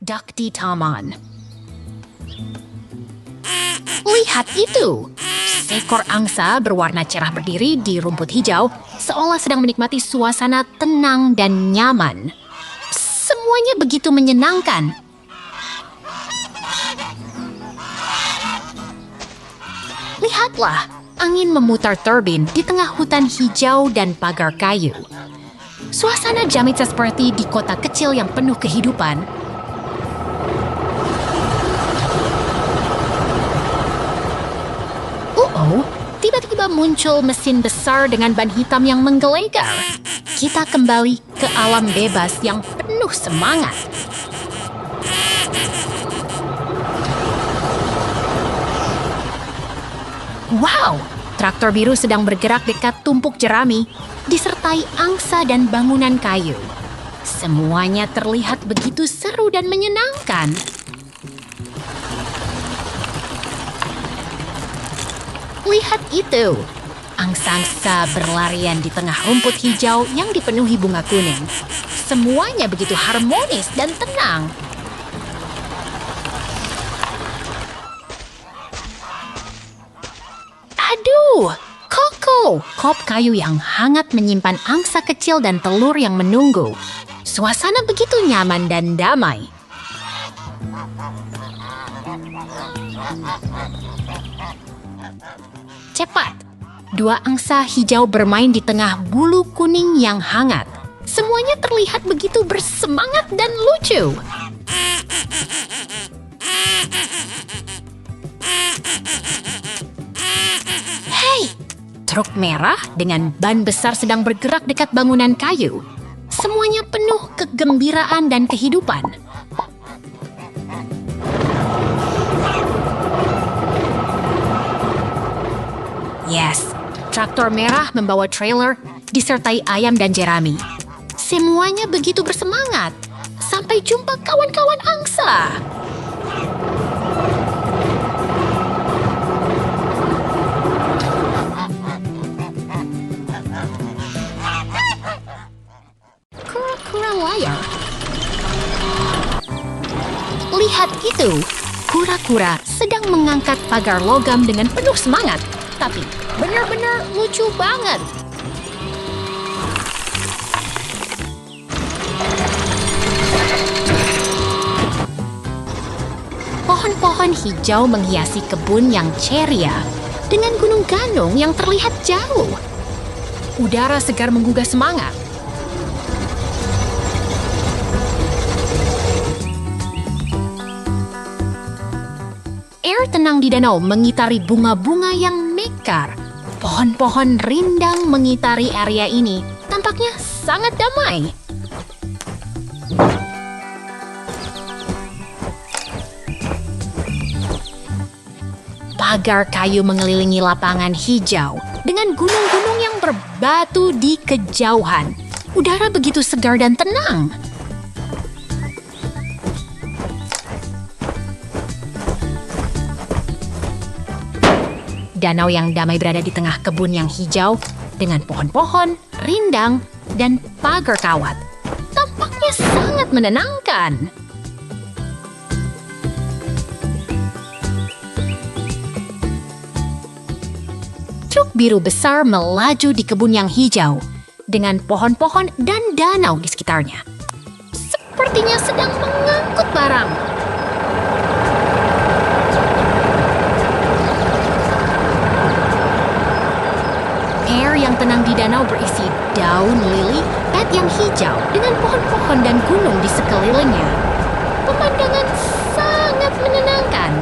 Duck di taman. Lihat itu! Seekor angsa berwarna cerah berdiri di rumput hijau, seolah sedang menikmati suasana tenang dan nyaman. Semuanya begitu menyenangkan. Lihatlah, angin memutar turbin di tengah hutan hijau dan pagar kayu. Suasana jamin seperti di kota kecil yang penuh kehidupan. Tiba-tiba muncul mesin besar dengan ban hitam yang menggelegar. Kita kembali ke alam bebas yang penuh semangat. Wow! Traktor biru sedang bergerak dekat tumpuk jerami, disertai angsa dan bangunan kayu. Semuanya terlihat begitu seru dan menyenangkan. Lihat itu! Angsa-angsa berlarian di tengah rumput hijau yang dipenuhi bunga kuning. Semuanya begitu harmonis dan tenang. Aduh! Koko! Kop kayu yang hangat menyimpan angsa kecil dan telur yang menunggu. Suasana begitu nyaman dan damai. Cepat! Dua angsa hijau bermain di tengah bulu kuning yang hangat. Semuanya terlihat begitu bersemangat dan lucu. Hei! Truk merah dengan ban besar sedang bergerak dekat bangunan kayu. Semuanya penuh kegembiraan dan kehidupan. Yes, traktor merah membawa trailer disertai ayam dan jerami. Semuanya begitu bersemangat. Sampai jumpa kawan-kawan angsa. Kura-kura layar. Lihat itu, kura-kura sedang mengangkat pagar logam dengan penuh semangat. Tapi benar-benar lucu banget. Pohon-pohon hijau menghiasi kebun yang ceria dengan gunung ganong yang terlihat jauh. Udara segar menggugah semangat. Air tenang di danau mengitari bunga-bunga yang mekar. Pohon-pohon rindang mengitari area ini. Tampaknya sangat damai. Pagar kayu mengelilingi lapangan hijau dengan gunung-gunung yang berbatu di kejauhan. Udara begitu segar dan tenang. Danau yang damai berada di tengah kebun yang hijau dengan pohon-pohon, rindang, dan pagar kawat. Tampaknya sangat menenangkan. Truk biru besar melaju di kebun yang hijau dengan pohon-pohon dan danau di sekitarnya. Sepertinya sedang mengangkut barang. Air yang tenang di danau berisi daun lili, pet yang hijau dengan pohon-pohon dan gunung di sekelilingnya. Pemandangan sangat menyenangkan.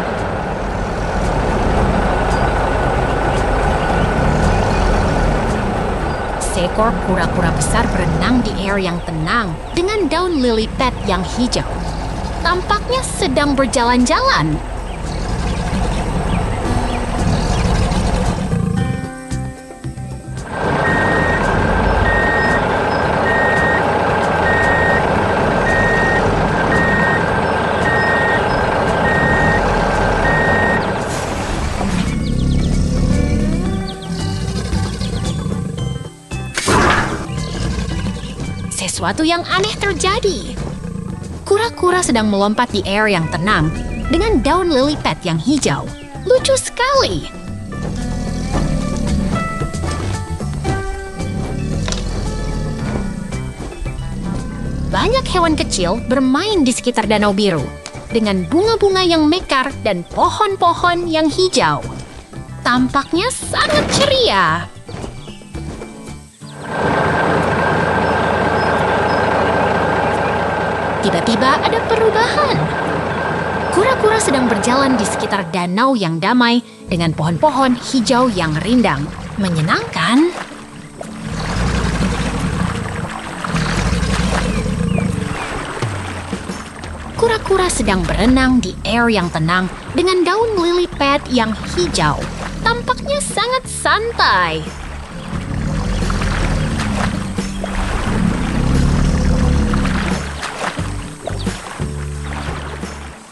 Seekor kura-kura besar berenang di air yang tenang dengan daun lili pet yang hijau. Tampaknya sedang berjalan-jalan. Sesuatu yang aneh terjadi. Kura-kura sedang melompat di air yang tenang dengan daun lily pad yang hijau. Lucu sekali. Banyak hewan kecil bermain di sekitar danau biru dengan bunga-bunga yang mekar dan pohon-pohon yang hijau. Tampaknya sangat ceria. Tiba-tiba ada perubahan. Kura-kura sedang berjalan di sekitar danau yang damai dengan pohon-pohon hijau yang rindang. Menyenangkan. Kura-kura sedang berenang di air yang tenang dengan daun lily pad yang hijau. Tampaknya sangat santai.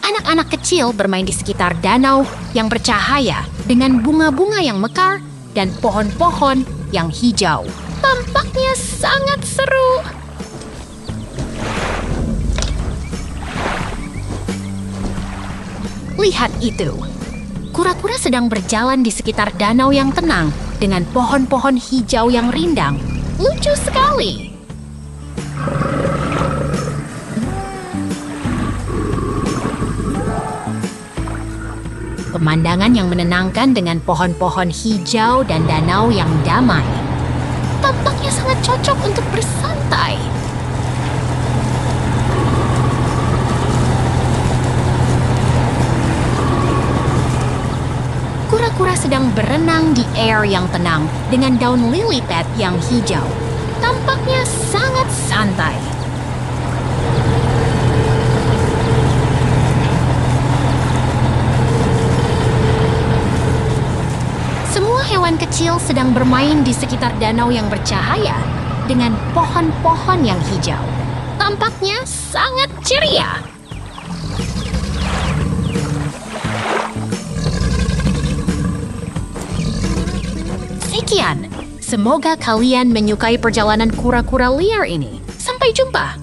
Anak-anak kecil bermain di sekitar danau yang bercahaya dengan bunga-bunga yang mekar dan pohon-pohon yang hijau. Tampaknya sangat seru. Lihat itu. Kura-kura sedang berjalan di sekitar danau yang tenang dengan pohon-pohon hijau yang rindang. Lucu sekali. Pemandangan yang menenangkan dengan pohon-pohon hijau dan danau yang damai. Tampaknya sangat cocok untuk bersantai. Kura-kura sedang berenang di air yang tenang dengan daun lily pad yang hijau. Tampaknya sangat santai. Semua hewan kecil sedang bermain di sekitar danau yang bercahaya dengan pohon-pohon yang hijau. Tampaknya sangat ceria. Sekian, semoga kalian menyukai perjalanan kura-kura liar ini. Sampai jumpa!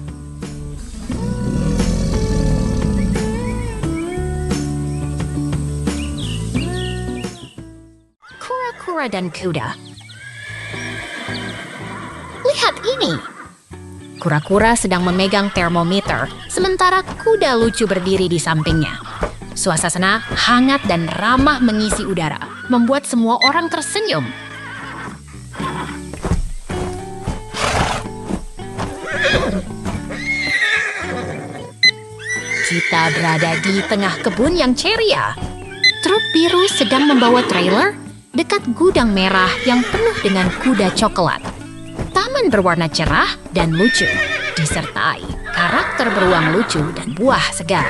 Kura-kura dan kuda. Lihat ini! Kura-kura sedang memegang termometer, sementara kuda lucu berdiri di sampingnya. Suasana hangat dan ramah mengisi udara, membuat semua orang tersenyum. Kita berada di tengah kebun yang ceria. Truk biru sedang membawa trailer dekat gudang merah yang penuh dengan kuda coklat. Taman berwarna cerah dan lucu, disertai karakter beruang lucu dan buah segar.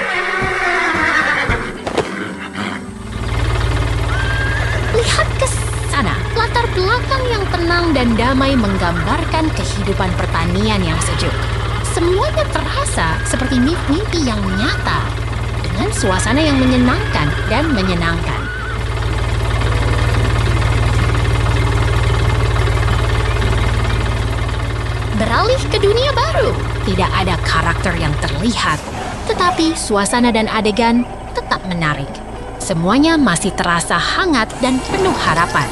Lihat ke sana, latar belakang yang tenang dan damai menggambarkan kehidupan pertanian yang sejuk. Semuanya terasa seperti mimpi yang nyata, dengan suasana yang menyenangkan dan menyenangkan. Beralih ke dunia baru, tidak ada karakter yang terlihat, tetapi suasana dan adegan tetap menarik. Semuanya masih terasa hangat dan penuh harapan.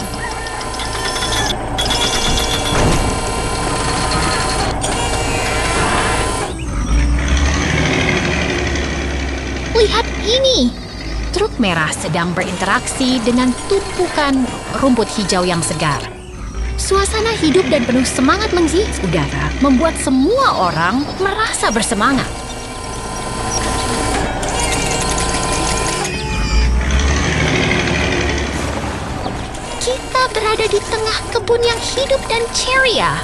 Lihat ini! Truk merah sedang berinteraksi dengan tumpukan rumput hijau yang segar. Suasana hidup dan penuh semangat mengisi udara, membuat semua orang merasa bersemangat. Kita berada di tengah kebun yang hidup dan ceria.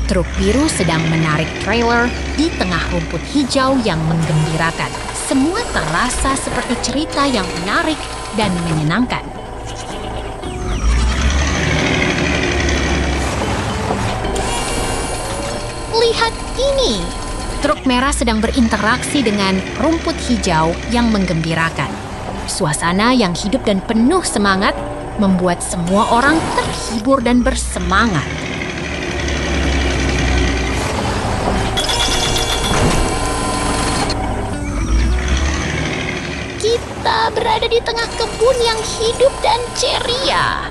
Truk biru sedang menarik trailer di tengah rumput hijau yang menggembirakan. Semua terasa seperti cerita yang menarik dan menyenangkan. Lihat ini! Truk merah sedang berinteraksi dengan rumput hijau yang menggembirakan. Suasana yang hidup dan penuh semangat membuat semua orang terhibur dan bersemangat. Kita berada di tengah kebun yang hidup dan ceria.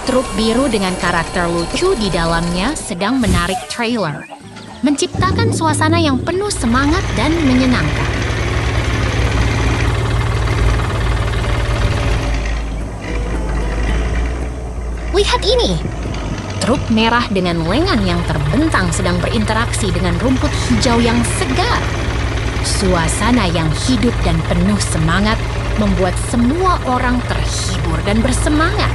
Truk biru dengan karakter lucu di dalamnya sedang menarik trailer, menciptakan suasana yang penuh semangat dan menyenangkan. Lihat ini, truk merah dengan lengan yang terbentang sedang berinteraksi dengan rumput hijau yang segar. Suasana yang hidup dan penuh semangat membuat semua orang terhibur dan bersemangat.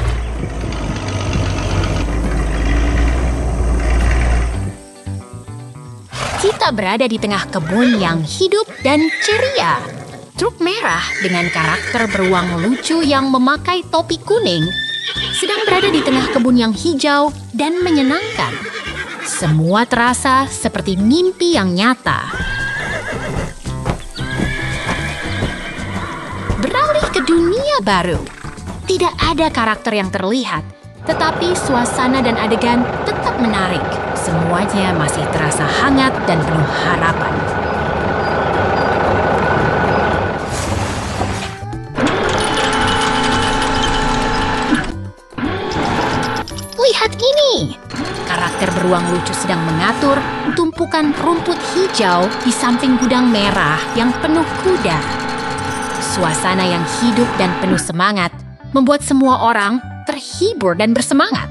Kita berada di tengah kebun yang hidup dan ceria. Truk merah dengan karakter beruang lucu yang memakai topi kuning sedang berada di tengah kebun yang hijau dan menyenangkan. Semua terasa seperti mimpi yang nyata. Beralih ke dunia baru. Tidak ada karakter yang terlihat, tetapi suasana dan adegan tetap menarik. Semuanya masih terasa hangat dan penuh harapan. Lihat ini! Karakter beruang lucu sedang mengatur tumpukan rumput hijau di samping gudang merah yang penuh kuda. Suasana yang hidup dan penuh semangat membuat semua orang terhibur dan bersemangat.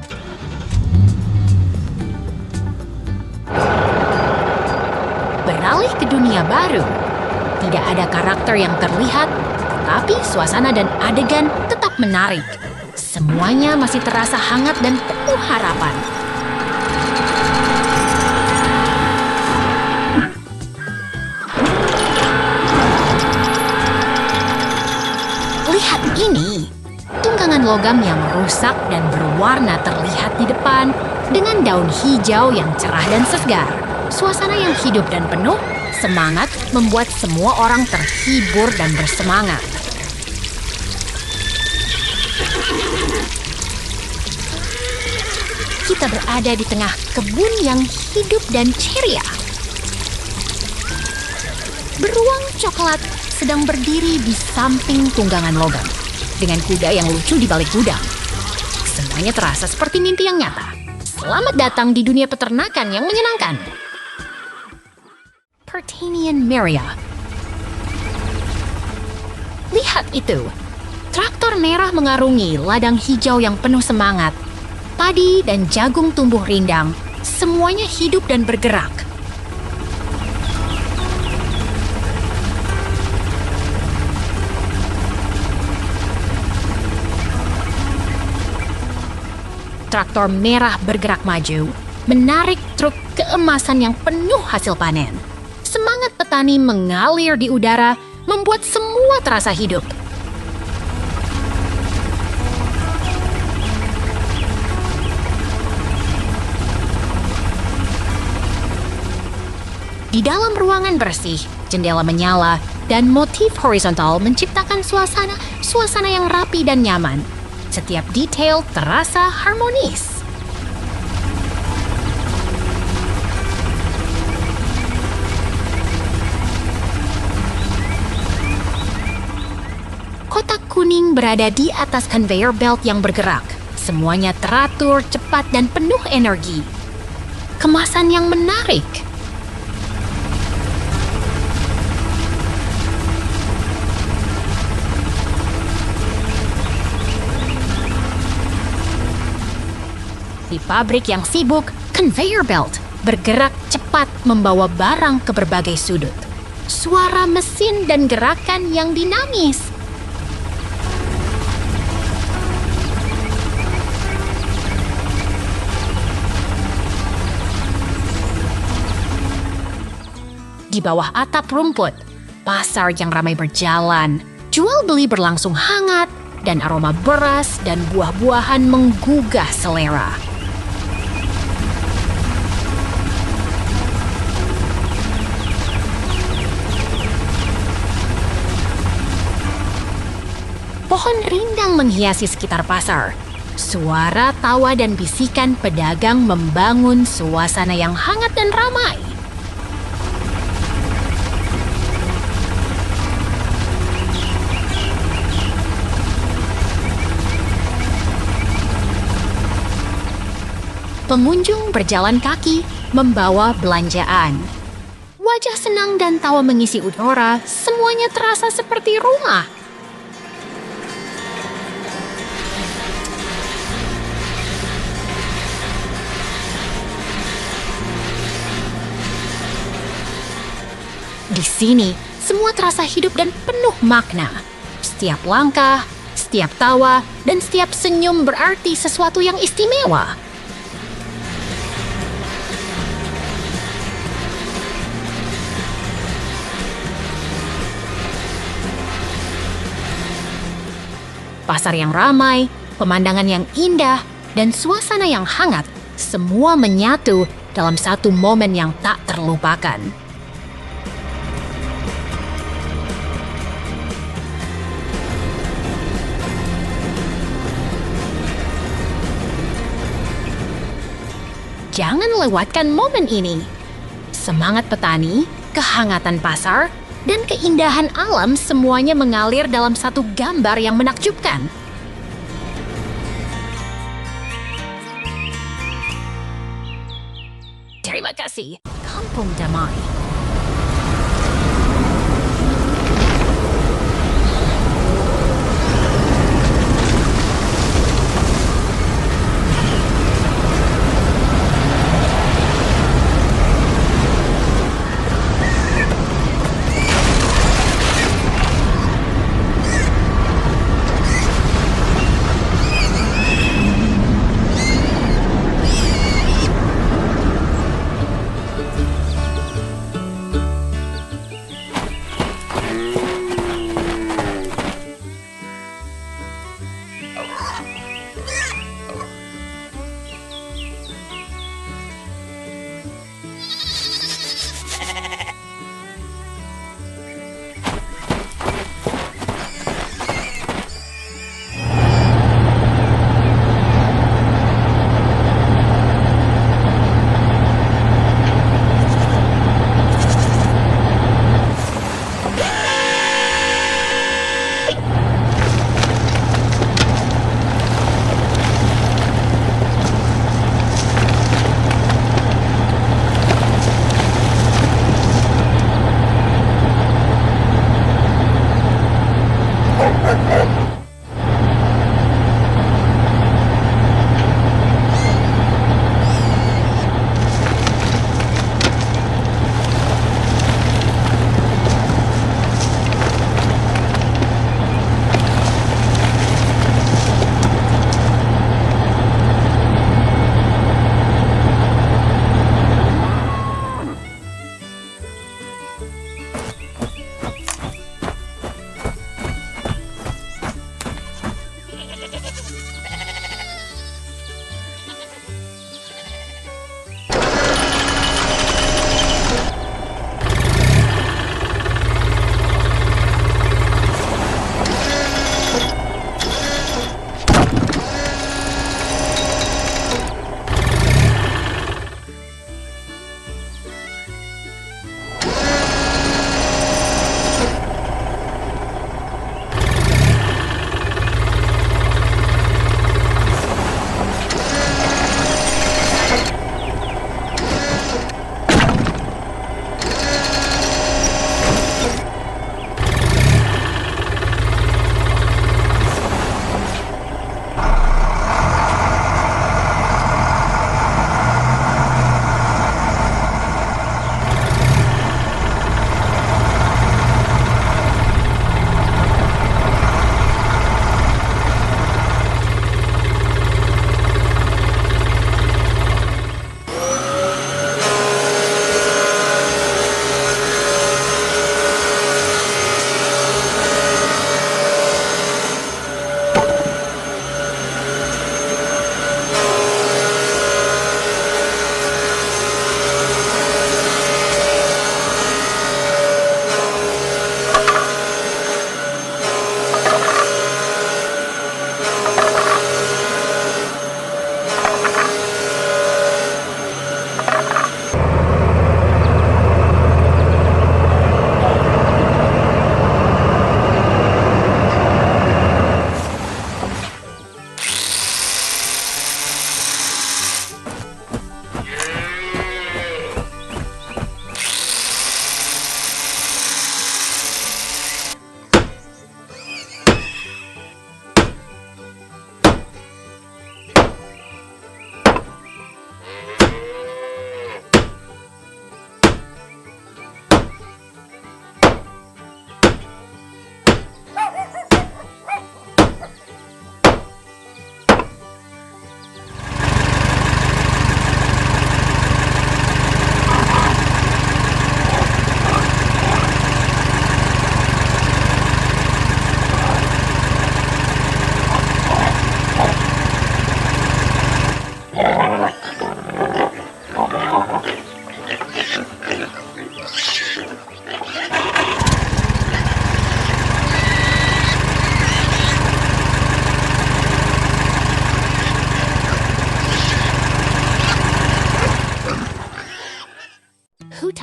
Beralih ke dunia baru. Tidak ada karakter yang terlihat, tetapi suasana dan adegan tetap menarik. Semuanya masih terasa hangat dan penuh harapan. Lihat ini, tunggangan logam yang rusak dan berwarna terlihat di depan dengan daun hijau yang cerah dan segar. Suasana yang hidup dan penuh semangat membuat semua orang terhibur dan bersemangat. Kita berada di tengah kebun yang hidup dan ceria. Beruang coklat sedang berdiri di samping tunggangan logam dengan kuda yang lucu di balik gudang. Semuanya terasa seperti mimpi yang nyata. Selamat datang di dunia peternakan yang menyenangkan. Pertanian Meria. Lihat itu. Traktor merah mengarungi ladang hijau yang penuh semangat. Padi dan jagung tumbuh rindang. Semuanya hidup dan bergerak. Traktor merah bergerak maju, menarik truk keemasan yang penuh hasil panen. Semangat petani mengalir di udara, membuat semua terasa hidup. Di dalam ruangan bersih, jendela menyala, dan motif horizontal menciptakan suasana yang rapi dan nyaman. Setiap detail terasa harmonis. Kotak kuning berada di atas conveyor belt yang bergerak. Semuanya teratur, cepat, dan penuh energi. Kemasan yang menarik. Di pabrik yang sibuk, conveyor belt bergerak cepat membawa barang ke berbagai sudut. Suara mesin dan gerakan yang dinamis. Di bawah atap rumput, pasar yang ramai berjalan, jual beli berlangsung hangat, dan aroma beras dan buah-buahan menggugah selera. Pohon rindang menghiasi sekitar pasar. Suara tawa dan bisikan pedagang membangun suasana yang hangat dan ramai. Pengunjung berjalan kaki membawa belanjaan. Wajah senang dan tawa mengisi udara, semuanya terasa seperti rumah. Di sini, semua terasa hidup dan penuh makna. Setiap langkah, setiap tawa, dan setiap senyum berarti sesuatu yang istimewa. Pasar yang ramai, pemandangan yang indah, dan suasana yang hangat, semua menyatu dalam satu momen yang tak terlupakan. Jangan lewatkan momen ini. Semangat petani, kehangatan pasar, dan keindahan alam semuanya mengalir dalam satu gambar yang menakjubkan. Terima kasih, Kampung Damai.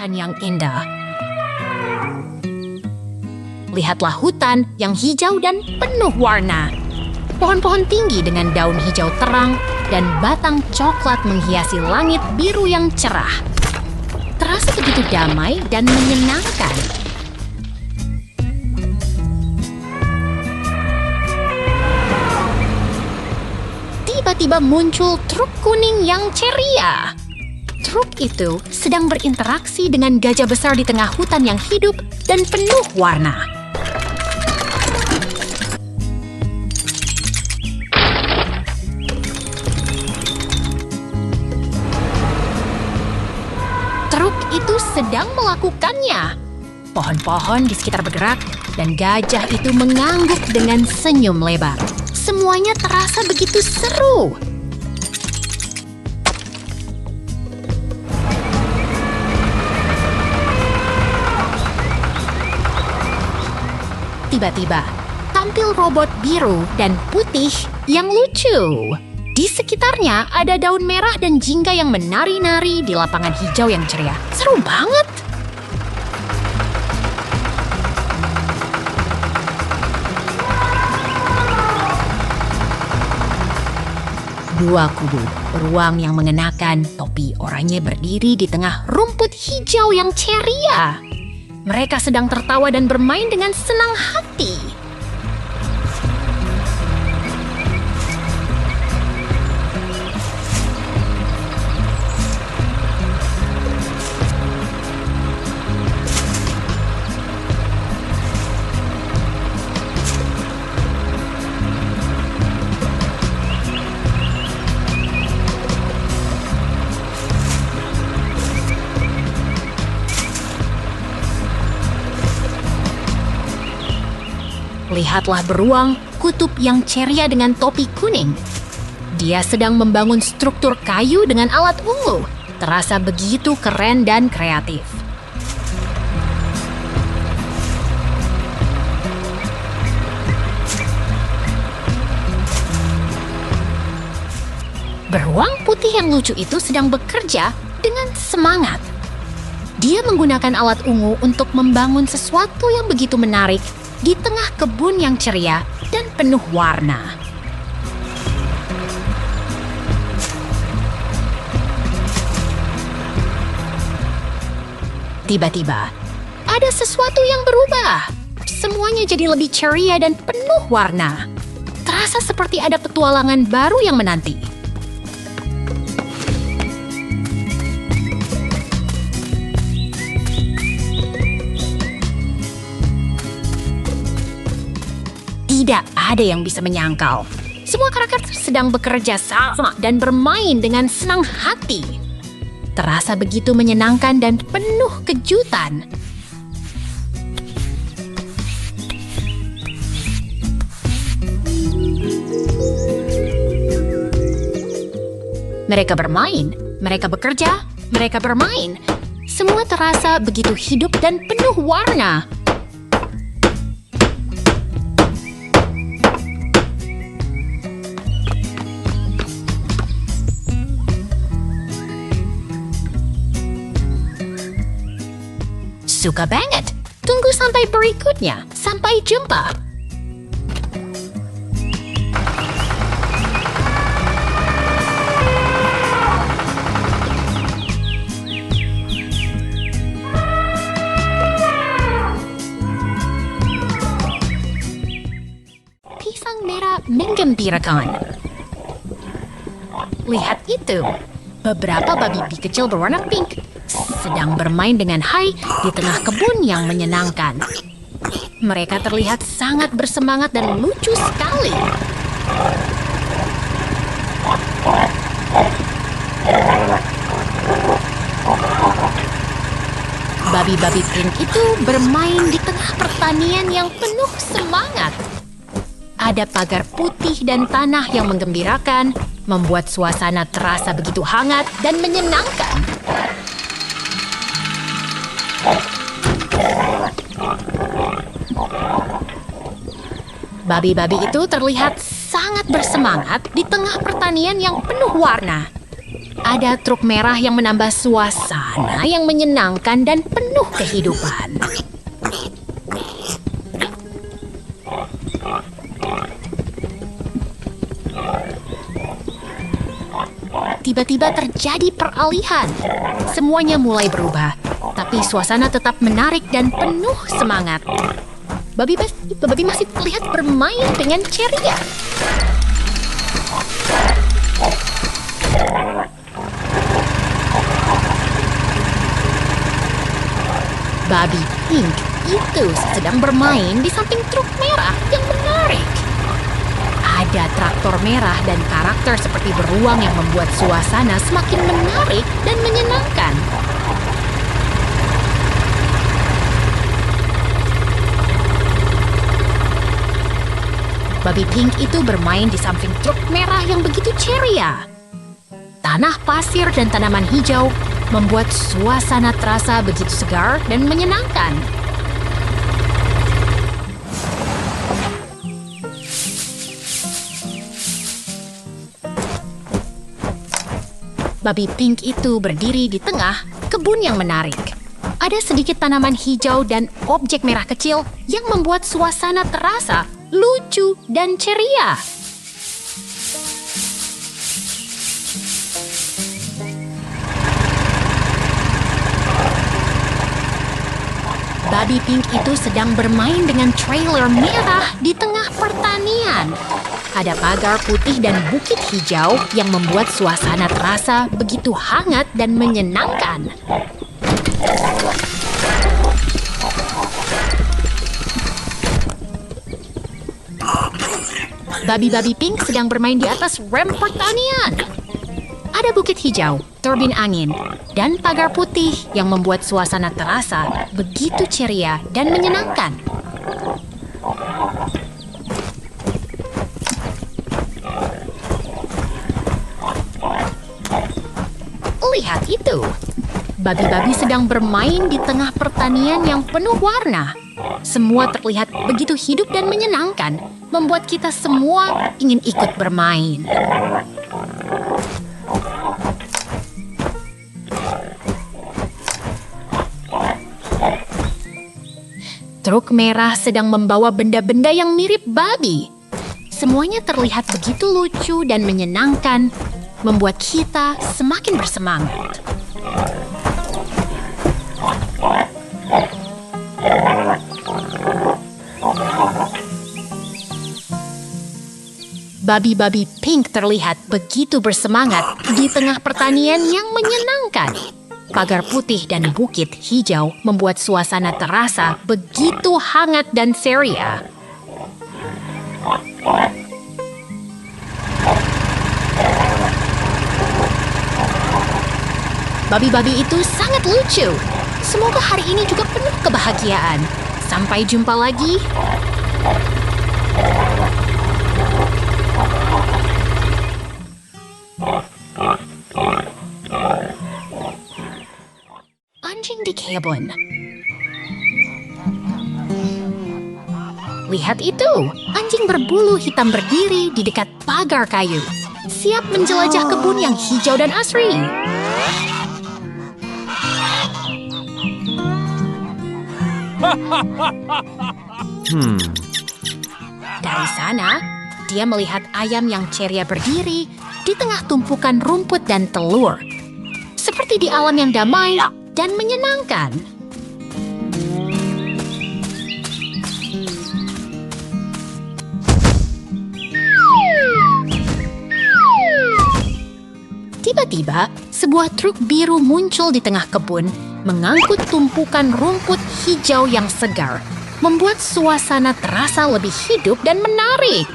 hutan yang indah. Lihatlah hutan yang hijau dan penuh warna. Pohon-pohon tinggi dengan daun hijau terang dan batang coklat menghiasi langit biru yang cerah. Terasa begitu damai dan menyenangkan. Tiba-tiba muncul truk kuning yang ceria. Truk itu sedang berinteraksi dengan gajah besar di tengah hutan yang hidup dan penuh warna. Truk itu sedang melakukannya. Pohon-pohon di sekitar bergerak dan gajah itu mengangguk dengan senyum lebar. Semuanya terasa begitu seru. Tiba-tiba, tampil robot biru dan putih yang lucu. Di sekitarnya ada daun merah dan jingga yang menari-nari di lapangan hijau yang ceria. Seru banget! Dua kubu beruang yang mengenakan topi oranye berdiri di tengah rumput hijau yang ceria. Mereka sedang tertawa dan bermain dengan senang hati. Lihatlah beruang kutub yang ceria dengan topi kuning. Dia sedang membangun struktur kayu dengan alat ungu. Terasa begitu keren dan kreatif. Beruang putih yang lucu itu sedang bekerja dengan semangat. Dia menggunakan alat ungu untuk membangun sesuatu yang begitu menarik di tengah kebun yang ceria dan penuh warna. Tiba-tiba, ada sesuatu yang berubah. Semuanya jadi lebih ceria dan penuh warna. Terasa seperti ada petualangan baru yang menanti. Tidak ada yang bisa menyangkal. Semua karakter sedang bekerja sama dan bermain dengan senang hati. Terasa begitu menyenangkan dan penuh kejutan. Mereka bermain, mereka bekerja, mereka bermain. Semua terasa begitu hidup dan penuh warna. Suka banget. Tunggu sampai berikutnya. Sampai jumpa. Pisang merah menggembirakan. Lihat itu. Beberapa babi bee kecil berwarna pink sedang bermain dengan Hai di tengah kebun yang menyenangkan. Mereka terlihat sangat bersemangat dan lucu sekali. Babi-babi pink itu bermain di tengah pertanian yang penuh semangat. Ada pagar putih dan tanah yang menggembirakan, membuat suasana terasa begitu hangat dan menyenangkan. Babi-babi itu terlihat sangat bersemangat di tengah pertanian yang penuh warna. ada truk merah yang menambah suasana yang menyenangkan dan penuh kehidupan. Tiba-tiba terjadi peralihan. Semuanya mulai berubah, tapi suasana tetap menarik dan penuh semangat. Babi masih terlihat bermain dengan ceria. Babi Pink itu sedang bermain di samping truk merah yang menarik. Ada traktor merah dan karakter seperti beruang yang membuat suasana semakin menarik dan menyenangkan. Babi Pink itu bermain di samping truk merah yang begitu ceria. Tanah pasir dan tanaman hijau membuat suasana terasa begitu segar dan menyenangkan. Babi Pink itu berdiri di tengah kebun yang menarik. Ada sedikit tanaman hijau dan objek merah kecil yang membuat suasana terasa lucu dan ceria. Babi Pink itu sedang bermain dengan trailer merah di tengah pertanian. Ada pagar putih dan bukit hijau yang membuat suasana terasa begitu hangat dan menyenangkan. Babi-babi Pink sedang bermain di atas rem pertanian. Ada bukit hijau, turbin angin, dan pagar putih yang membuat suasana terasa begitu ceria dan menyenangkan. Lihat itu, babi-babi sedang bermain di tengah pertanian yang penuh warna. Semua terlihat begitu hidup dan menyenangkan, membuat kita semua ingin ikut bermain. Truk merah sedang membawa benda-benda yang mirip babi. Semuanya terlihat begitu lucu dan menyenangkan, membuat kita semakin bersemangat. Babi-babi Pink terlihat begitu bersemangat di tengah pertanian yang menyenangkan. Pagar putih dan bukit hijau membuat suasana terasa begitu hangat dan ceria. Babi-babi itu sangat lucu. Semoga hari ini juga penuh kebahagiaan. Sampai jumpa lagi. Anjing di kebun. Lihat itu, anjing berbulu hitam berdiri di dekat pagar kayu, siap menjelajah kebun yang hijau dan asri. Dari sana, dia melihat ayam yang ceria berdiri di tengah tumpukan rumput dan telur, seperti di alam yang damai dan menyenangkan. Tiba-tiba, sebuah truk biru muncul di tengah kebun, mengangkut tumpukan rumput hijau yang segar, membuat suasana terasa lebih hidup dan menarik.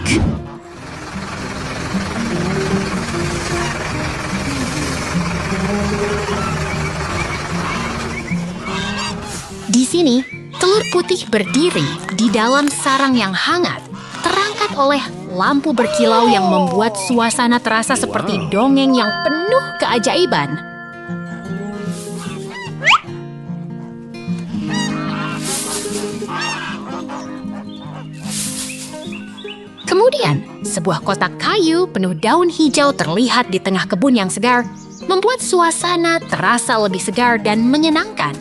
Di sini, telur putih berdiri di dalam sarang yang hangat, terangkat oleh lampu berkilau yang membuat suasana terasa seperti dongeng yang penuh keajaiban. Kemudian, sebuah kotak kayu penuh daun hijau terlihat di tengah kebun yang segar, membuat suasana terasa lebih segar dan menyenangkan.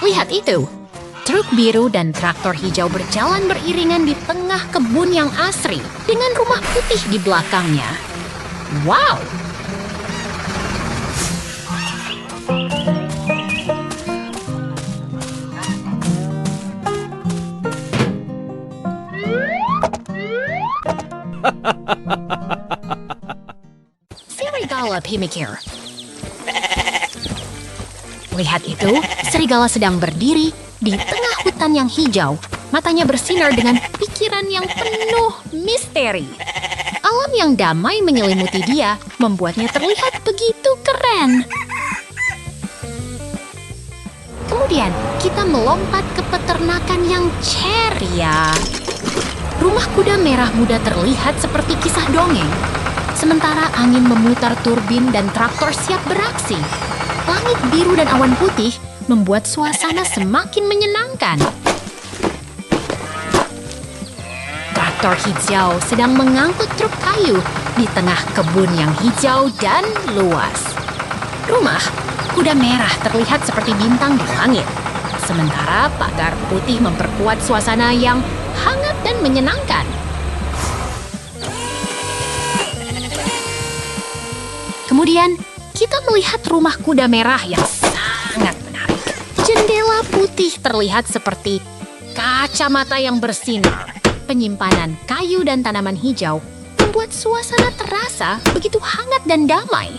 Lihat itu, truk biru dan traktor hijau berjalan beriringan di tengah kebun yang asri dengan rumah putih di belakangnya. Wow! Serigala pemikir. Lihat itu, serigala sedang berdiri di tengah hutan yang hijau. Matanya bersinar dengan pikiran yang penuh misteri. Alam yang damai menyelimuti dia, membuatnya terlihat begitu keren. Kemudian, kita melompat ke peternakan yang ceria. Rumah kuda merah muda terlihat seperti kisah dongeng. Sementara angin memutar turbin dan traktor siap beraksi. Langit biru dan awan putih membuat suasana semakin menyenangkan. Traktor hijau sedang mengangkut truk kayu di tengah kebun yang hijau dan luas. Rumah kuda merah terlihat seperti bintang di langit. Sementara pagar putih memperkuat suasana yang hangat dan menyenangkan. Kemudian, kita melihat rumah kuda merah yang sangat menarik. Jendela putih terlihat seperti kacamata yang bersinar. Penyimpanan kayu dan tanaman hijau membuat suasana terasa begitu hangat dan damai.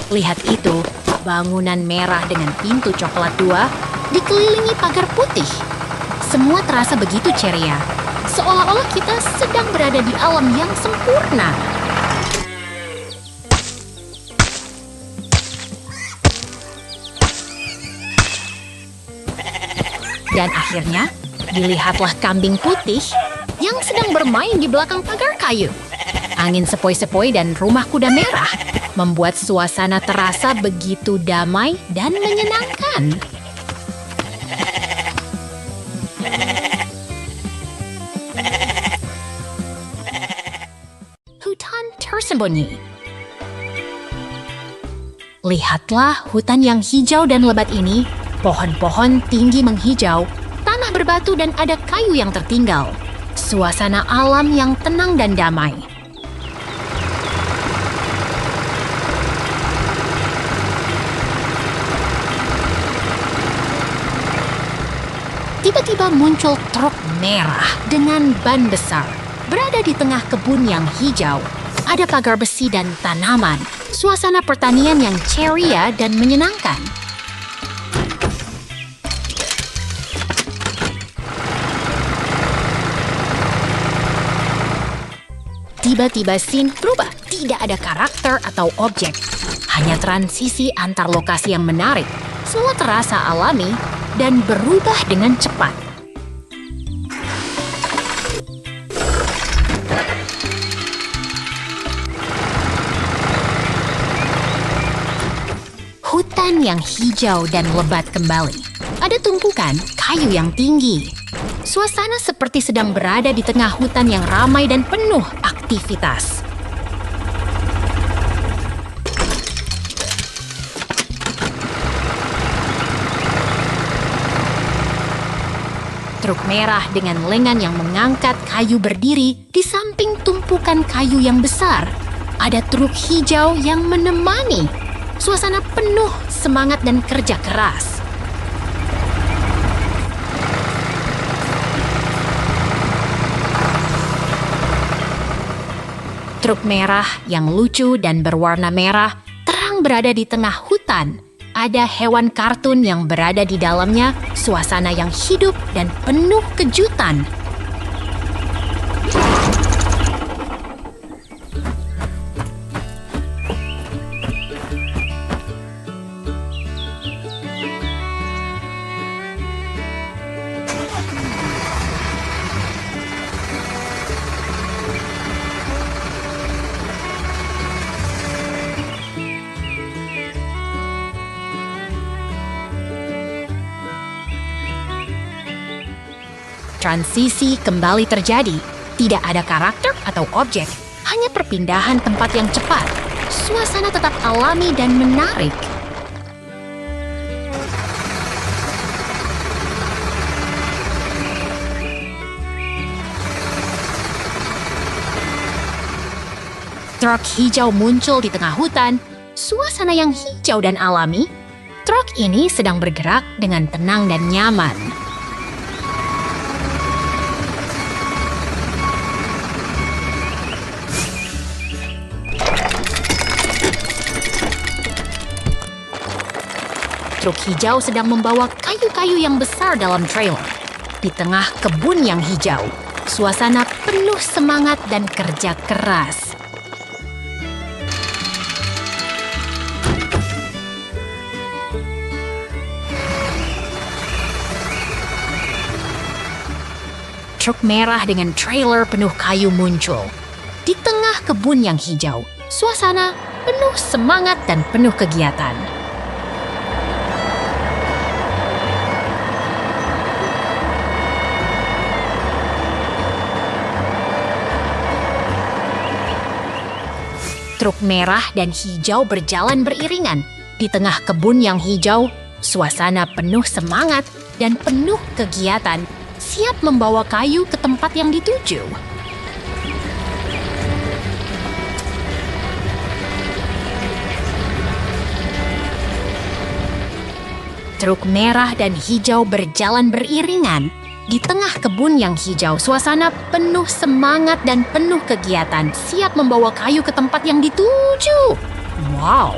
Lihat itu, bangunan merah dengan pintu coklat 2 dikelilingi pagar putih. Semua terasa begitu ceria. Seolah-olah kita sedang berada di alam yang sempurna. Dan akhirnya, dilihatlah kambing putih yang sedang bermain di belakang pagar kayu. Angin sepoi-sepoi dan rumah kuda merah membuat suasana terasa begitu damai dan menyenangkan. Hutan tersembunyi. Lihatlah hutan yang hijau dan lebat ini. Pohon-pohon tinggi menghijau, tanah berbatu dan ada kayu yang tertinggal. Suasana alam yang tenang dan damai. Tiba-tiba muncul truk merah dengan ban besar. Berada di tengah kebun yang hijau. Ada pagar besi dan tanaman. Suasana pertanian yang ceria dan menyenangkan. Tiba-tiba scene berubah. Tidak ada karakter atau objek. Hanya transisi antar lokasi yang menarik. Semua terasa alami dan berubah dengan cepat. Hutan yang hijau dan lebat kembali. Ada tumpukan kayu yang tinggi. Suasana seperti sedang berada di tengah hutan yang ramai dan penuh aktivitas. Truk merah dengan lengan yang mengangkat kayu berdiri di samping tumpukan kayu yang besar. Ada truk hijau yang menemani. Suasana penuh semangat dan kerja keras. Truk merah yang lucu dan berwarna merah terang berada di tengah hutan. Ada hewan kartun yang berada di dalamnya, suasana yang hidup dan penuh kejutan. Transisi kembali terjadi. Tidak ada karakter atau objek, hanya perpindahan tempat yang cepat. Suasana tetap alami dan menarik. Truk hijau muncul di tengah hutan, suasana yang hijau dan alami. Truk ini sedang bergerak dengan tenang dan nyaman. Truk hijau sedang membawa kayu-kayu yang besar dalam trailer. Di tengah kebun yang hijau, suasana penuh semangat dan kerja keras. Truk merah dengan trailer penuh kayu muncul. Di tengah kebun yang hijau, suasana penuh semangat dan penuh kegiatan. Truk merah dan hijau berjalan beriringan. Di tengah kebun yang hijau, suasana penuh semangat dan penuh kegiatan, siap membawa kayu ke tempat yang dituju. Truk merah dan hijau berjalan beriringan. Di tengah kebun yang hijau, suasana penuh semangat dan penuh kegiatan, siap membawa kayu ke tempat yang dituju. Wow!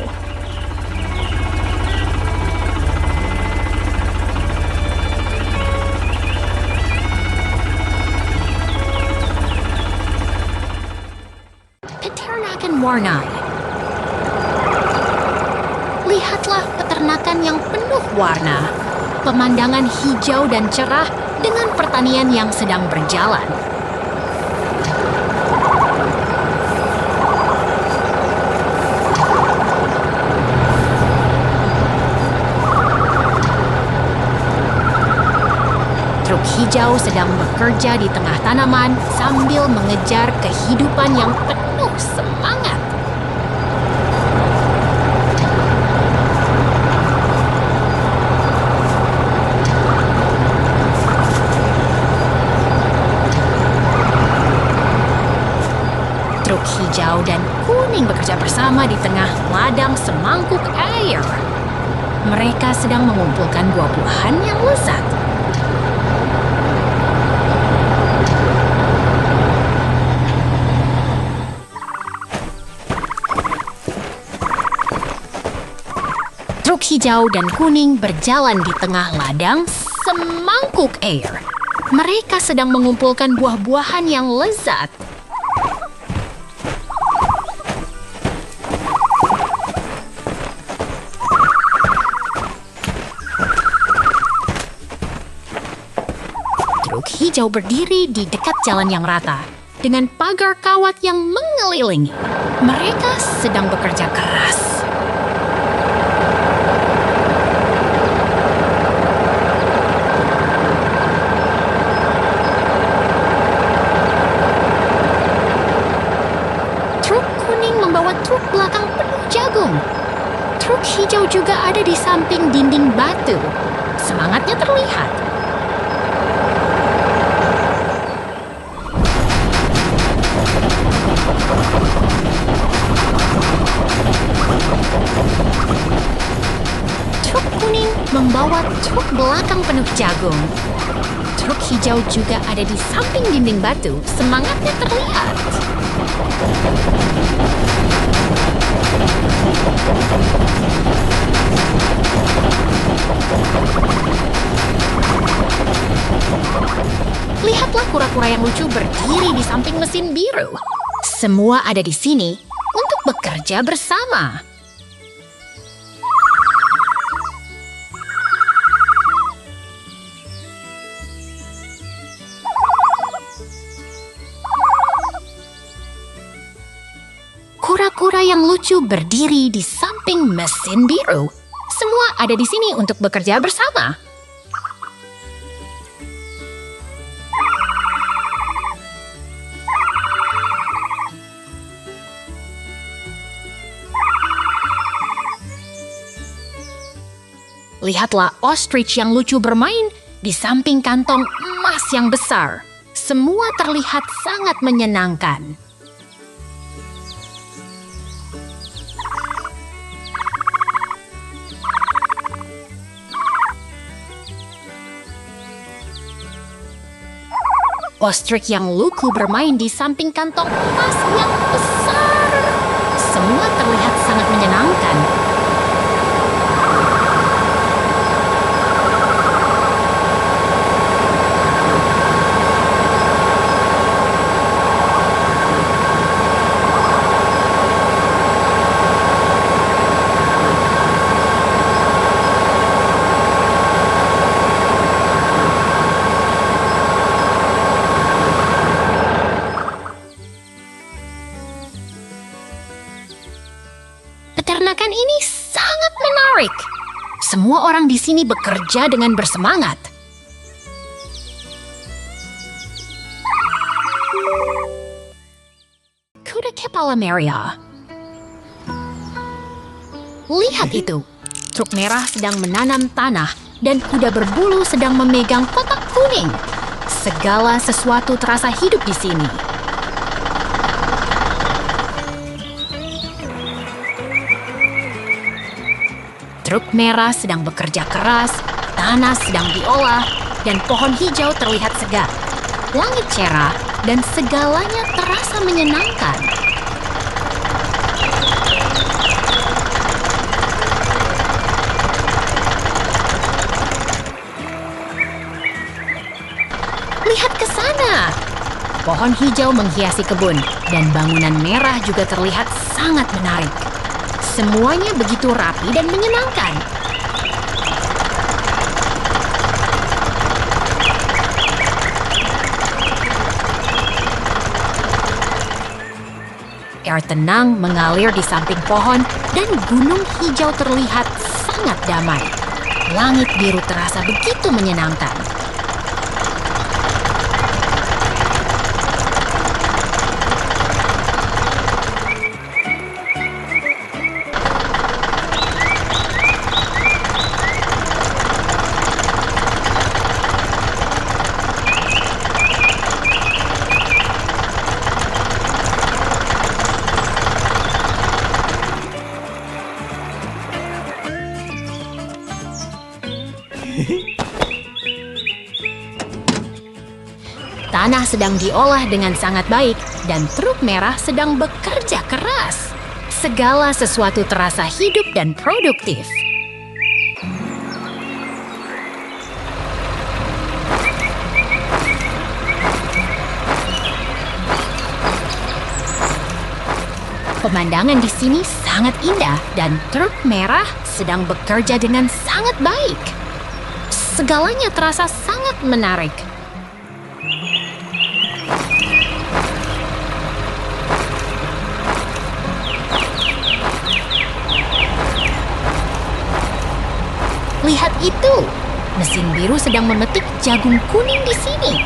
Peternakan warna. Lihatlah peternakan yang penuh warna. Pemandangan hijau dan cerah dengan pertanian yang sedang berjalan. Truk hijau sedang bekerja di tengah tanaman sambil mengejar kehidupan yang penuh semangat. Truk hijau dan kuning bekerja bersama di tengah ladang semangkuk air. Mereka sedang mengumpulkan buah-buahan yang lezat. Truk hijau dan kuning berjalan di tengah ladang semangkuk air. Mereka sedang mengumpulkan buah-buahan yang lezat. Truk hijau berdiri di dekat jalan yang rata, dengan pagar kawat yang mengelilingi. Mereka sedang bekerja keras. Truk kuning membawa truk belakang penuh jagung. Truk hijau juga ada di samping dinding batu. Semangatnya terlihat. Truk kuning membawa truk belakang penuh jagung. Truk hijau juga ada di samping dinding batu. Semangatnya terlihat. Lihatlah kura-kura yang lucu berdiri di samping mesin biru. Semua ada di sini untuk bekerja bersama. Kura-kura yang lucu berdiri di samping mesin biru. Semua ada di sini untuk bekerja bersama. Lihatlah ostrich yang lucu bermain di samping kantong emas yang besar. Semua terlihat sangat menyenangkan. Ostrich yang lucu bermain di samping kantong emas yang besar. Semua terlihat sangat menyenangkan. Peternakan ini sangat menarik. Semua orang di sini bekerja dengan bersemangat. Kuda kepala merah. Lihat itu. Truk merah sedang menanam tanah dan kuda berbulu sedang memegang kotak kuning. Segala sesuatu terasa hidup di sini. Truk merah sedang bekerja keras, tanah sedang diolah, dan pohon hijau terlihat segar. Langit cerah, dan segalanya terasa menyenangkan. Lihat ke sana! Pohon hijau menghiasi kebun, dan bangunan merah juga terlihat sangat menarik. Semuanya begitu rapi dan menyenangkan. Air tenang mengalir di samping pohon dan gunung hijau terlihat sangat damai. Langit biru terasa begitu menyenangkan. Tanah sedang diolah dengan sangat baik dan truk merah sedang bekerja keras. Segala sesuatu terasa hidup dan produktif. Pemandangan di sini sangat indah dan truk merah sedang bekerja dengan sangat baik. Segalanya terasa sangat menarik. Lihat itu, mesin biru sedang memetik jagung kuning di sini.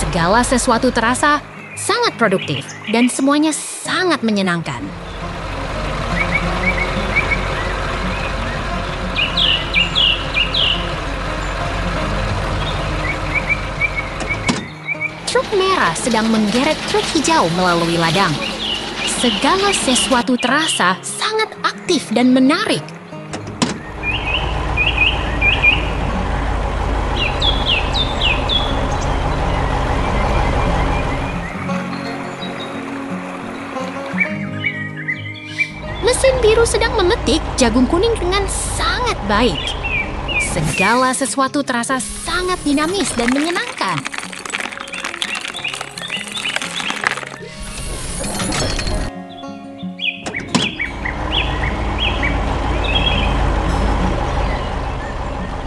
Segala sesuatu terasa sangat produktif dan semuanya sangat menyenangkan. Truk merah sedang menggeret truk hijau melalui ladang. Segala sesuatu terasa sangat aktif dan menarik. Mesin biru sedang memetik jagung kuning dengan sangat baik. Segala sesuatu terasa sangat dinamis dan menyenangkan.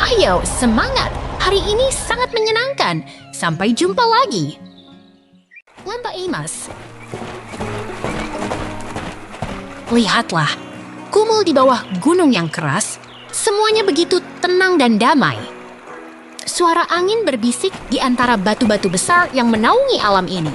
Ayo, semangat! Hari ini sangat menyenangkan. Sampai jumpa lagi. Lamba emas. Lihatlah, kumul di bawah gunung yang keras, semuanya begitu tenang dan damai. Suara angin berbisik di antara batu-batu besar yang menaungi alam ini.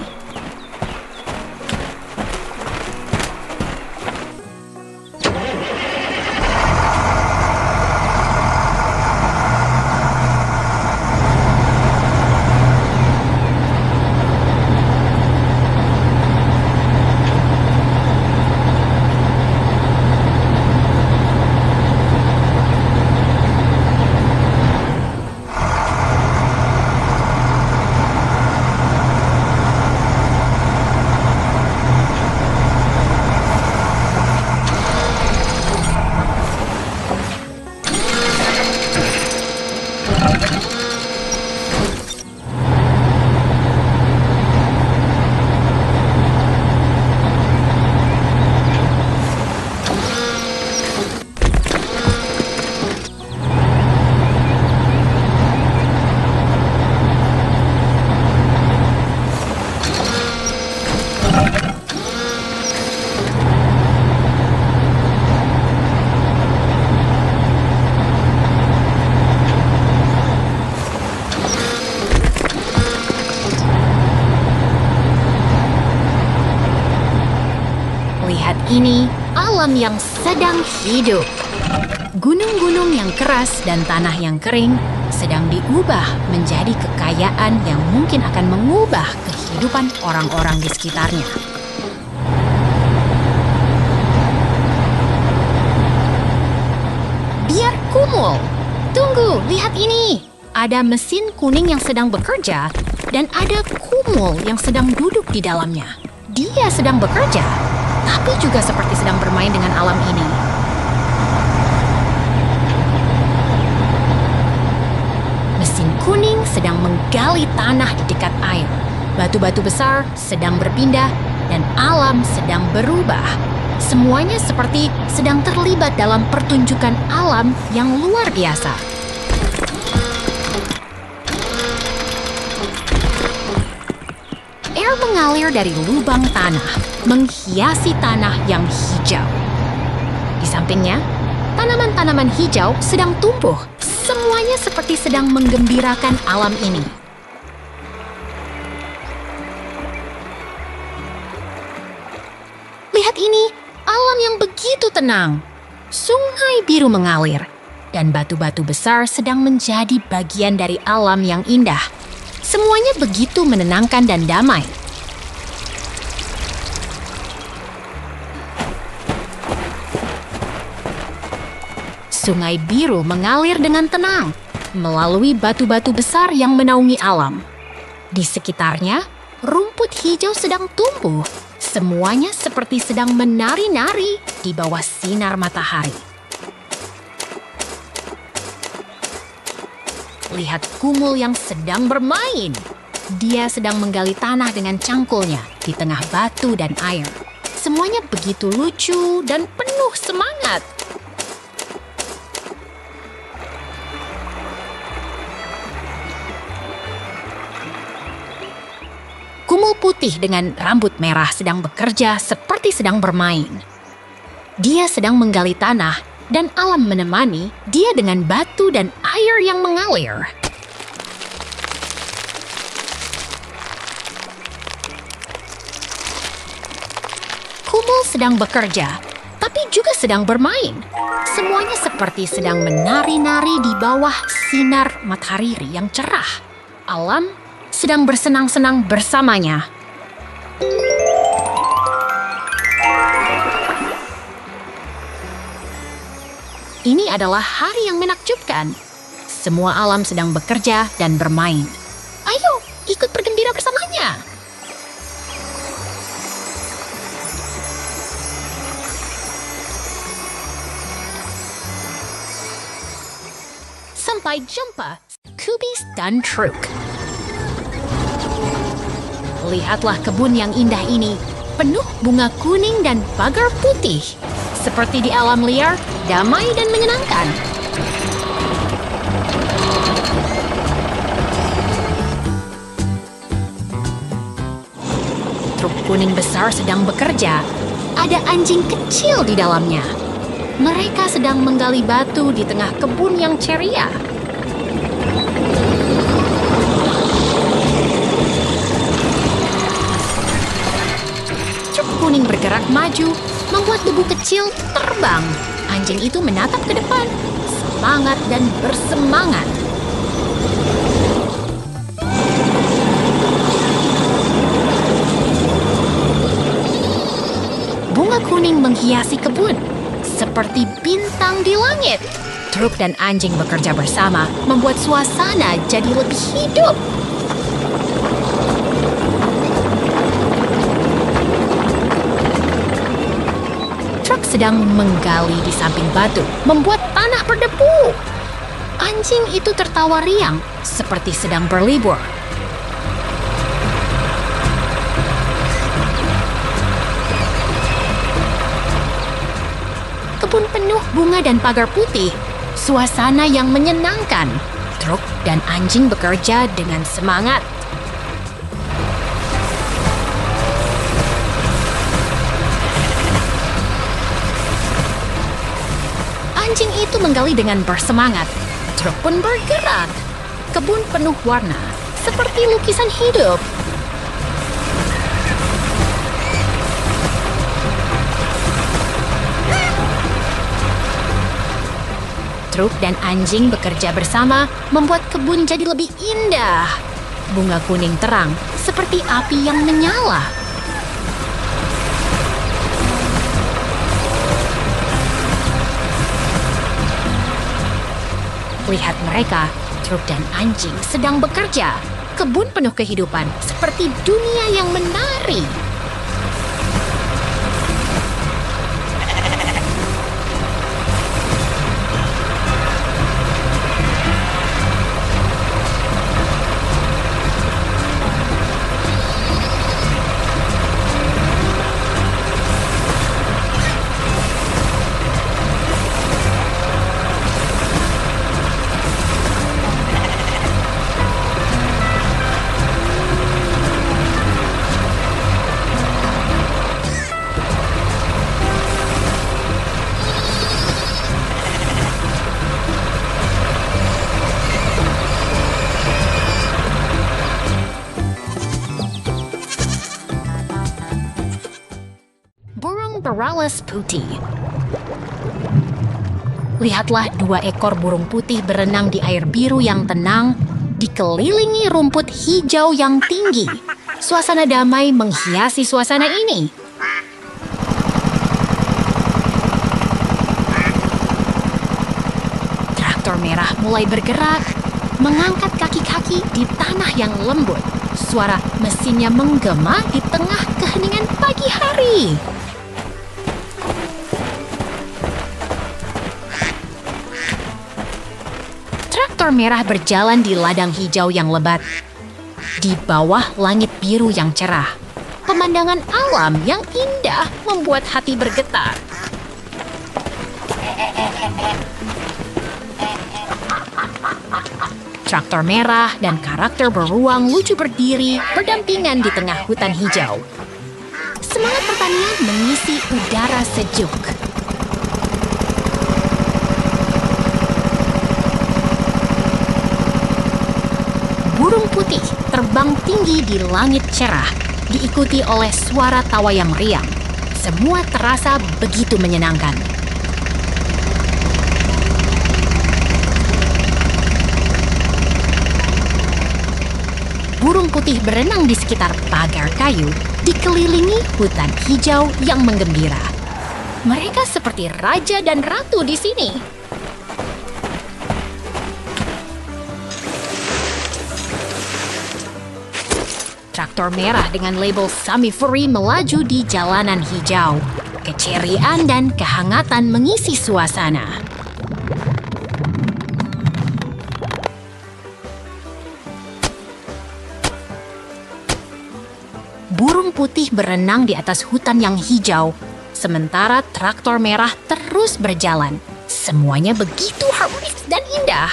ini alam yang sedang hidup. Gunung-gunung yang keras dan tanah yang kering sedang diubah menjadi kekayaan yang mungkin akan mengubah kehidupan orang-orang di sekitarnya. Biar Kumul, tunggu, lihat ini. Ada mesin kuning yang sedang bekerja dan ada Kumul yang sedang duduk di dalamnya. Dia sedang bekerja, tapi juga seperti sedang bermain dengan alam ini. Mesin kuning sedang menggali tanah di dekat air. Batu-batu besar sedang berpindah dan alam sedang berubah. Semuanya seperti sedang terlibat dalam pertunjukan alam yang luar biasa. Air mengalir dari lubang tanah, menghiasi tanah yang hijau. Di sampingnya, tanaman-tanaman hijau sedang tumbuh. Semuanya seperti sedang menggembirakan alam ini. Lihat ini, alam yang begitu tenang. Sungai biru mengalir, dan batu-batu besar sedang menjadi bagian dari alam yang indah. Semuanya begitu menenangkan dan damai. Sungai biru mengalir dengan tenang melalui batu-batu besar yang menaungi alam. Di sekitarnya, rumput hijau sedang tumbuh. Semuanya seperti sedang menari-nari di bawah sinar matahari. Lihat Kumul yang sedang bermain. Dia sedang menggali tanah dengan cangkulnya di tengah batu dan air. Semuanya begitu lucu dan penuh semangat. Kumul putih dengan rambut merah sedang bekerja seperti sedang bermain. Dia sedang menggali tanah dan alam menemani dia dengan batu dan air yang mengalir. Kumul sedang bekerja, tapi juga sedang bermain. Semuanya seperti sedang menari-nari di bawah sinar matahari yang cerah. Alam sedang bersenang-senang bersamanya. Ini adalah hari yang menakjubkan. Semua alam sedang bekerja dan bermain. Ayo, ikut bergembira bersamanya. Sampai jumpa, Scooby dan Truk. Lihatlah kebun yang indah ini, penuh bunga kuning dan pagar putih. Seperti di alam liar, damai dan menyenangkan. Truk kuning besar sedang bekerja. Ada anjing kecil di dalamnya. Mereka sedang menggali batu di tengah kebun yang ceria. Truk kuning bergerak maju, membuat debu kecil terbang. Anjing itu menatap ke depan, semangat dan bersemangat. Bunga kuning menghiasi kebun, seperti bintang di langit. Truk dan anjing bekerja bersama, membuat suasana jadi lebih hidup. Truk sedang menggali di samping batu, membuat tanah berdebu. Anjing itu tertawa riang, seperti sedang berlibur. Kebun penuh bunga dan pagar putih, suasana yang menyenangkan. Truk dan anjing bekerja dengan semangat. Anjing itu menggali dengan bersemangat. Truk pun bergerak. Kebun penuh warna, seperti lukisan hidup. Truk dan anjing bekerja bersama membuat kebun jadi lebih indah. Bunga kuning terang seperti api yang menyala. Lihat mereka, truk dan anjing sedang bekerja. Kebun penuh kehidupan, seperti dunia yang menari. Beralas putih. Lihatlah 2 ekor burung putih berenang di air biru yang tenang, dikelilingi rumput hijau yang tinggi. Suasana damai menghiasi suasana ini. Traktor merah mulai bergerak, mengangkat kaki-kaki di tanah yang lembut. Suara mesinnya menggema di tengah keheningan pagi hari. Traktor merah berjalan di ladang hijau yang lebat. Di bawah langit biru yang cerah, pemandangan alam yang indah membuat hati bergetar. Traktor merah dan karakter beruang lucu berdiri berdampingan di tengah hutan hijau. Semangat pertanian mengisi udara sejuk. Burung putih terbang tinggi di langit cerah, diikuti oleh suara tawa yang riang. Semua terasa begitu menyenangkan. Burung putih berenang di sekitar pagar kayu, dikelilingi hutan hijau yang menggembira. Mereka seperti raja dan ratu di sini. Traktor merah dengan label Sami Furi melaju di jalanan hijau. Keceriaan dan kehangatan mengisi suasana. Burung putih berenang di atas hutan yang hijau, sementara traktor merah terus berjalan. Semuanya begitu harmonis dan indah.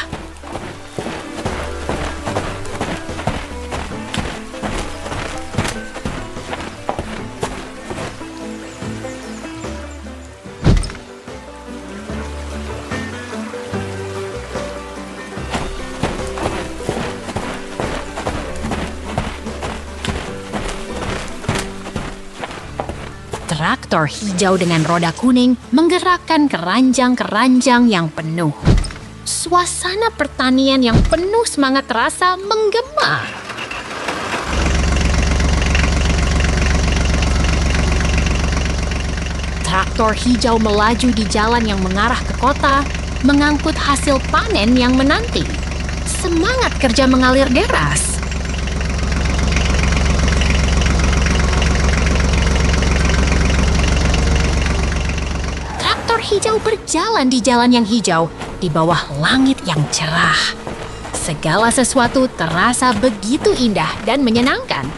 Traktor hijau dengan roda kuning menggerakkan keranjang-keranjang yang penuh. Suasana pertanian yang penuh semangat rasa menggema. Traktor hijau melaju di jalan yang mengarah ke kota, mengangkut hasil panen yang menanti. Semangat kerja mengalir deras. Hijau berjalan di jalan yang hijau di bawah langit yang cerah. Segala sesuatu terasa begitu indah dan menyenangkan.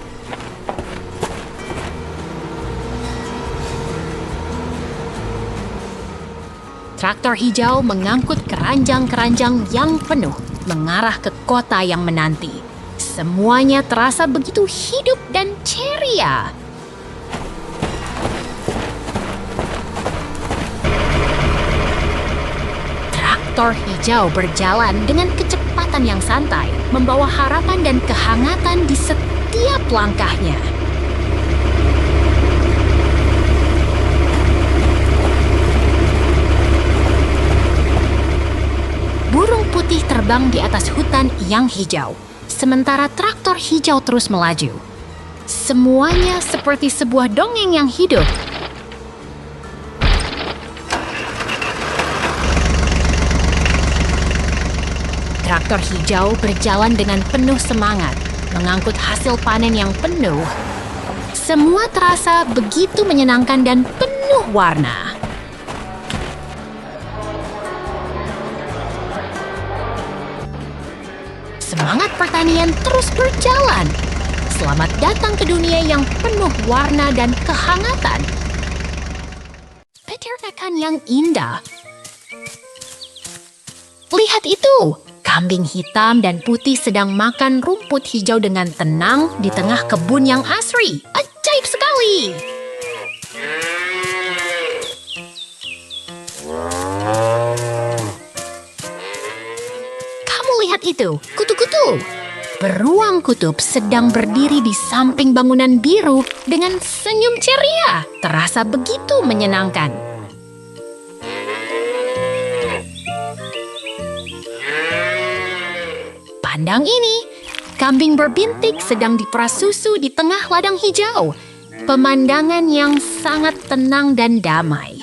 Traktor hijau mengangkut keranjang-keranjang yang penuh mengarah ke kota yang menanti. Semuanya terasa begitu hidup dan ceria. Traktor hijau berjalan dengan kecepatan yang santai, membawa harapan dan kehangatan di setiap langkahnya. terbang di atas hutan yang hijau, sementara traktor hijau terus melaju. Semuanya seperti sebuah dongeng yang hidup. Traktor hijau berjalan dengan penuh semangat, mengangkut hasil panen yang penuh. Semua terasa begitu menyenangkan dan penuh warna. Semangat pertanian terus berjalan. Selamat datang ke dunia yang penuh warna dan kehangatan. Peternakan yang indah. Lihat itu! Kambing hitam dan putih sedang makan rumput hijau dengan tenang di tengah kebun yang asri. Ajaib sekali! Kamu lihat itu, kutu-kutu. Beruang kutub sedang berdiri di samping bangunan biru dengan senyum ceria. Terasa begitu menyenangkan. Pandang ini, kambing berbintik sedang diperas susu di tengah ladang hijau. Pemandangan yang sangat tenang dan damai.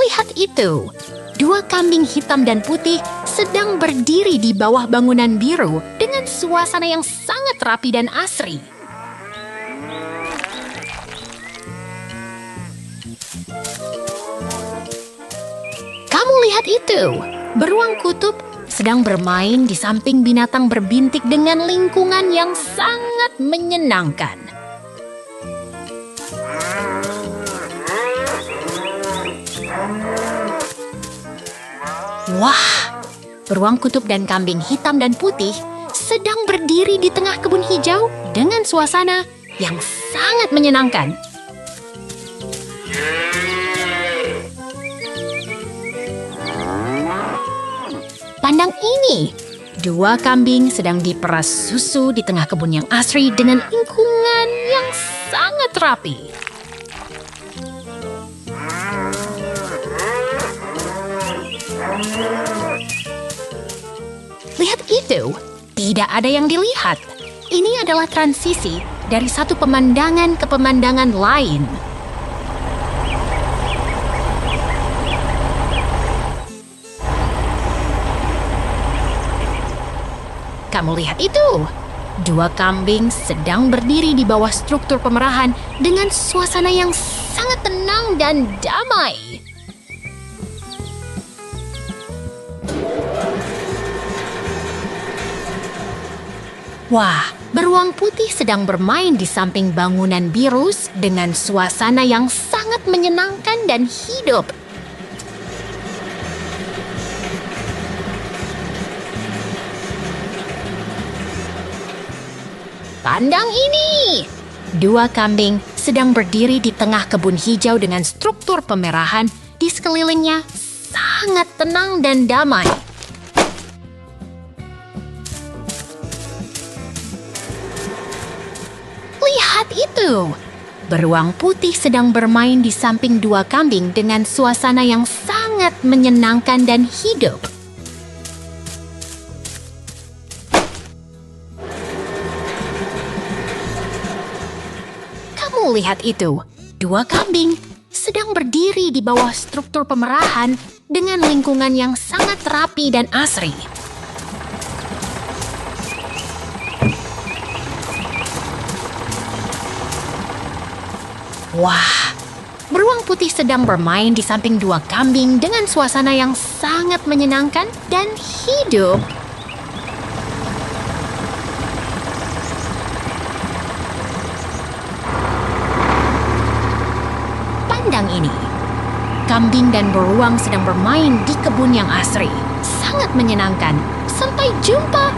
Lihat itu, dua kambing hitam dan putih sedang berdiri di bawah bangunan biru dengan suasana yang sangat rapi dan asri. Kamu lihat itu, beruang kutub sedang bermain di samping binatang berbintik dengan lingkungan yang sangat menyenangkan. Wah, beruang kutub dan kambing hitam dan putih sedang berdiri di tengah kebun hijau dengan suasana yang sangat menyenangkan. Pandang ini, dua kambing sedang diperas susu di tengah kebun yang asri dengan lingkungan yang sangat rapi. Lihat itu, tidak ada yang dilihat. Ini adalah transisi dari satu pemandangan ke pemandangan lain. Kamu lihat itu, dua kambing sedang berdiri di bawah struktur pemerahan dengan suasana yang sangat tenang dan damai. Wah, beruang putih sedang bermain di samping bangunan biru dengan suasana yang sangat menyenangkan dan hidup. Pandang ini! Dua kambing sedang berdiri di tengah kebun hijau dengan struktur pemerahan di sekelilingnya sangat tenang dan damai. Lihat itu! Beruang putih sedang bermain di samping dua kambing dengan suasana yang sangat menyenangkan dan hidup. Lihat itu, dua kambing sedang berdiri di bawah struktur pemerahan dengan lingkungan yang sangat rapi dan asri. Wah, beruang putih sedang bermain di samping dua kambing dengan suasana yang sangat menyenangkan dan hidup. Pandang ini, kambing dan beruang sedang bermain di kebun yang asri. Sangat menyenangkan. Sampai jumpa!